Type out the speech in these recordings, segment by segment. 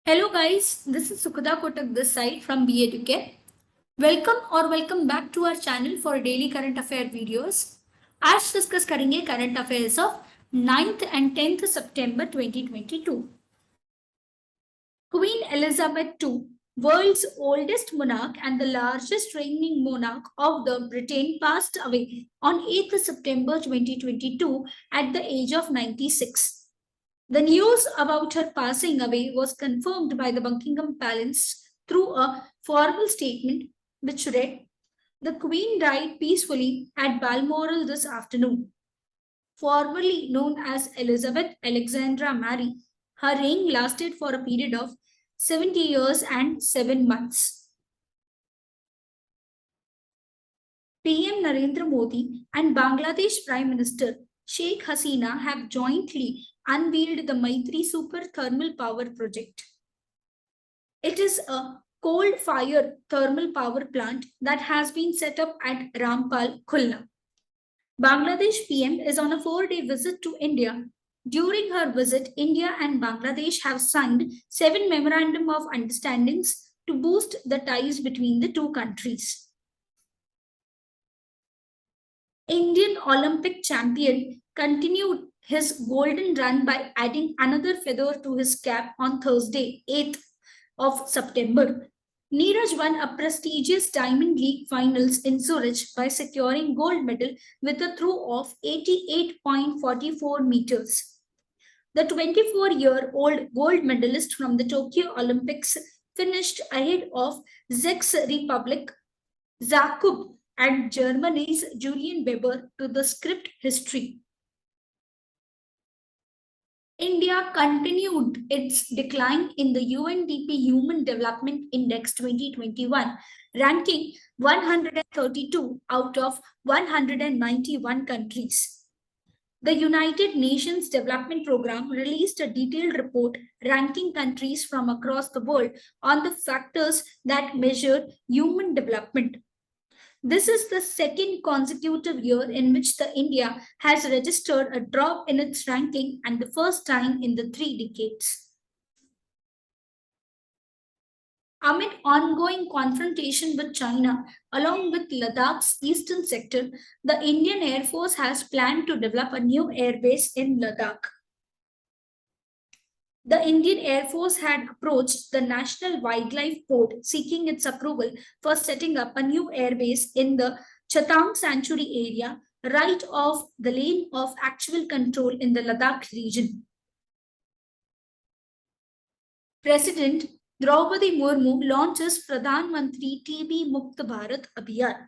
Hello guys, this is Sukhada Kotak this side from EduCARE. Welcome back to our channel for daily current affair videos. आज discuss करेंगे current affairs of 9th and 10th September 2022. Queen Elizabeth II, world's oldest monarch and the largest reigning monarch of the Britain, passed away on 8th September 2022 at the age of 96. The news about her passing away was confirmed by the Buckingham Palace through a formal statement which read, "The Queen died peacefully at Balmoral this afternoon." Formerly known as Elizabeth Alexandra Mary, her reign lasted for a period of 70 years and 7 months. PM Narendra Modi and Bangladesh Prime Minister Sheikh Hasina have jointly unveiled the Maitri Super Thermal Power Project. It is a coal-fired thermal power plant that has been set up at Rampal, Khulna. Bangladesh PM is on a 4-day visit to India. During her visit, India and Bangladesh have signed 7 memorandum of understandings to boost the ties between the two countries. Indian Olympic champion continued his golden run by adding another feather to his cap on Thursday, 8th of September. Neeraj won a prestigious Diamond League finals in Zurich by securing gold medal with a throw of 88.44 meters. The 24-year-old gold medalist from the Tokyo Olympics finished ahead of Czech Republic Jakub and Germany's Julian Weber to the script history. India continued its decline in the UNDP Human Development Index 2021, ranking 132 out of 191 countries. The United Nations Development Programme released a detailed report ranking countries from across the world on the factors that measure human development. This is the second consecutive year in which the India has registered a drop in its ranking and the first time in the 3 decades. Amid ongoing confrontation with China, along with Ladakh's eastern sector, the Indian Air Force has planned to develop a new airbase in Ladakh. The Indian Air Force had approached the National Wildlife Board seeking its approval for setting up a new airbase in the Chetang Sanctuary area, right off the lane of actual control in the Ladakh region. President Draupadi Murmu launches Pradhan Mantri TB Mukt Bharat Abhiyan.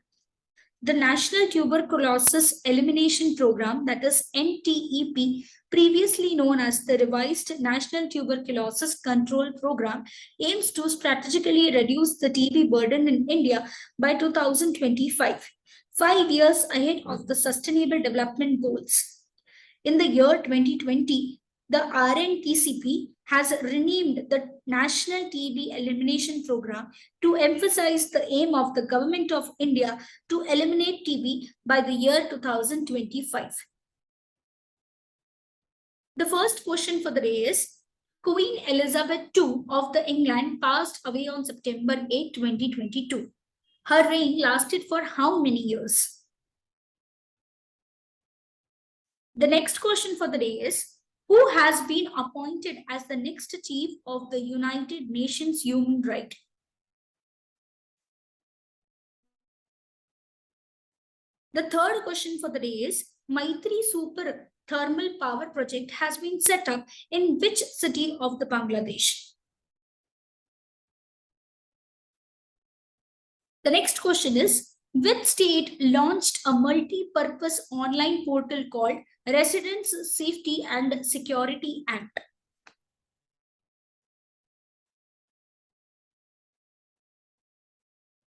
The National Tuberculosis Elimination Program, that is NTEP, previously known as the Revised National Tuberculosis Control Program, aims to strategically reduce the TB burden in India by 2025, 5 years ahead of the Sustainable Development Goals. In the year 2020, the RNTCP has renamed the National TB Elimination Program to emphasize the aim of the Government of India to eliminate TB by the year 2025. The first question for the day is, Queen Elizabeth II of the England passed away on September 8, 2022. Her reign lasted for how many years? The next question for the day is, who has been appointed as the next chief of the United Nations Human Rights? The third question for the day is, Maitri Super Thermal Power Project has been set up in which city of the Bangladesh? The next question is, which state launched a multi-purpose online portal called Residence Safety and Security Act?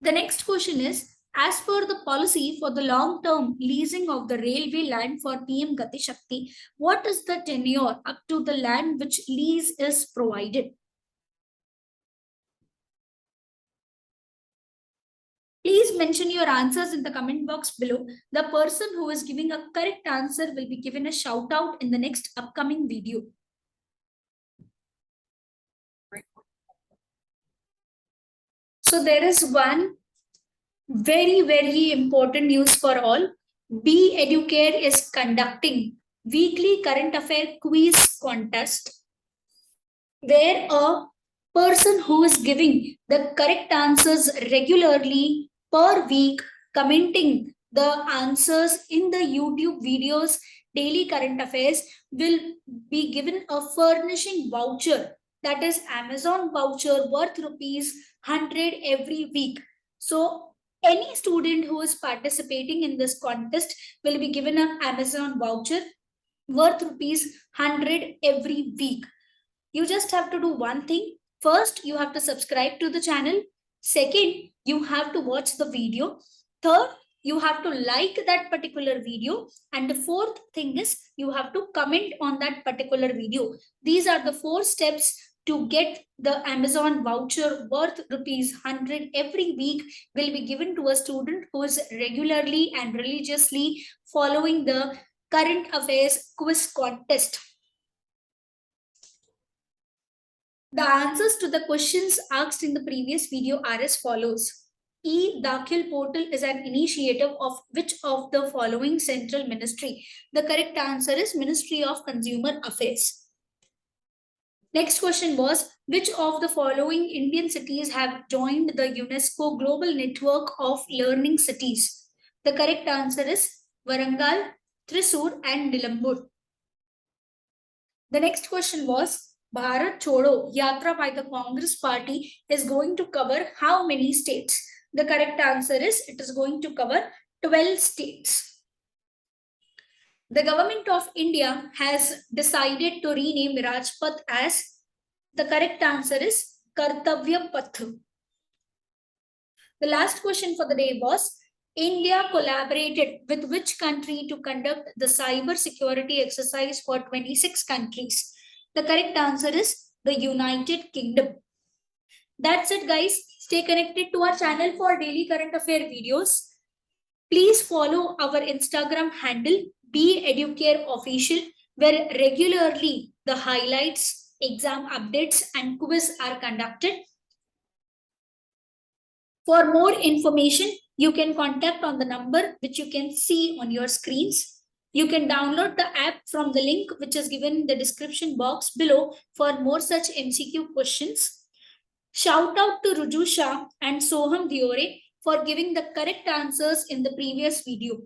The next question is, as per the policy for the long-term leasing of the railway land for PM Gati Shakti, what is the tenure up to the land which lease is provided? Please mention your answers in the comment box below. The person who is giving a correct answer will be given a shout out in the next upcoming video. So there is one very important news for all. EduCARE is conducting weekly current affair quiz contest where a person who is giving the correct answers regularly per week, commenting the answers in the YouTube videos, daily current affairs, will be given a furnishing voucher, that is Amazon voucher worth rupees 100 every week. So any student who is participating in this contest will be given an Amazon voucher worth rupees 100 every week. You just have to do one thing. First, you have to subscribe to the channel. Second, you have to watch the video. Third, you have to like that particular video. And the fourth thing is you have to comment on that particular video. These are the 4 steps to get the Amazon voucher worth rupees 100 every week will be given to a student who is regularly and religiously following the current affairs quiz contest. The answers to the questions asked in the previous video are as follows. EduCARE portal is an initiative of which of the following central ministry? The correct answer is Ministry of Consumer Affairs. Next question was, which of the following Indian cities have joined the UNESCO Global Network of Learning Cities? The correct answer is Warangal, Thrissur and Nilambur. The next question was, Bharat Chodo Yatra by the Congress Party is going to cover how many states? The correct answer is it is going to cover 12 states. The government of India has decided to rename Rajpath as, the correct answer is Kartavya Path. The last question for the day was, India collaborated with which country to conduct the cyber security exercise for 26 countries? The correct answer is the United Kingdom. That's it, guys. Stay connected to our channel for daily current affair videos. Please follow our Instagram handle, EduCARE Official, where regularly the highlights, exam updates, and quiz are conducted. For more information, you can contact on the number which you can see on your screens. You can download the app from the link which is given in the description box below for more such MCQ questions. Shout out to Ruju Shah and Soham Diore for giving the correct answers in the previous video.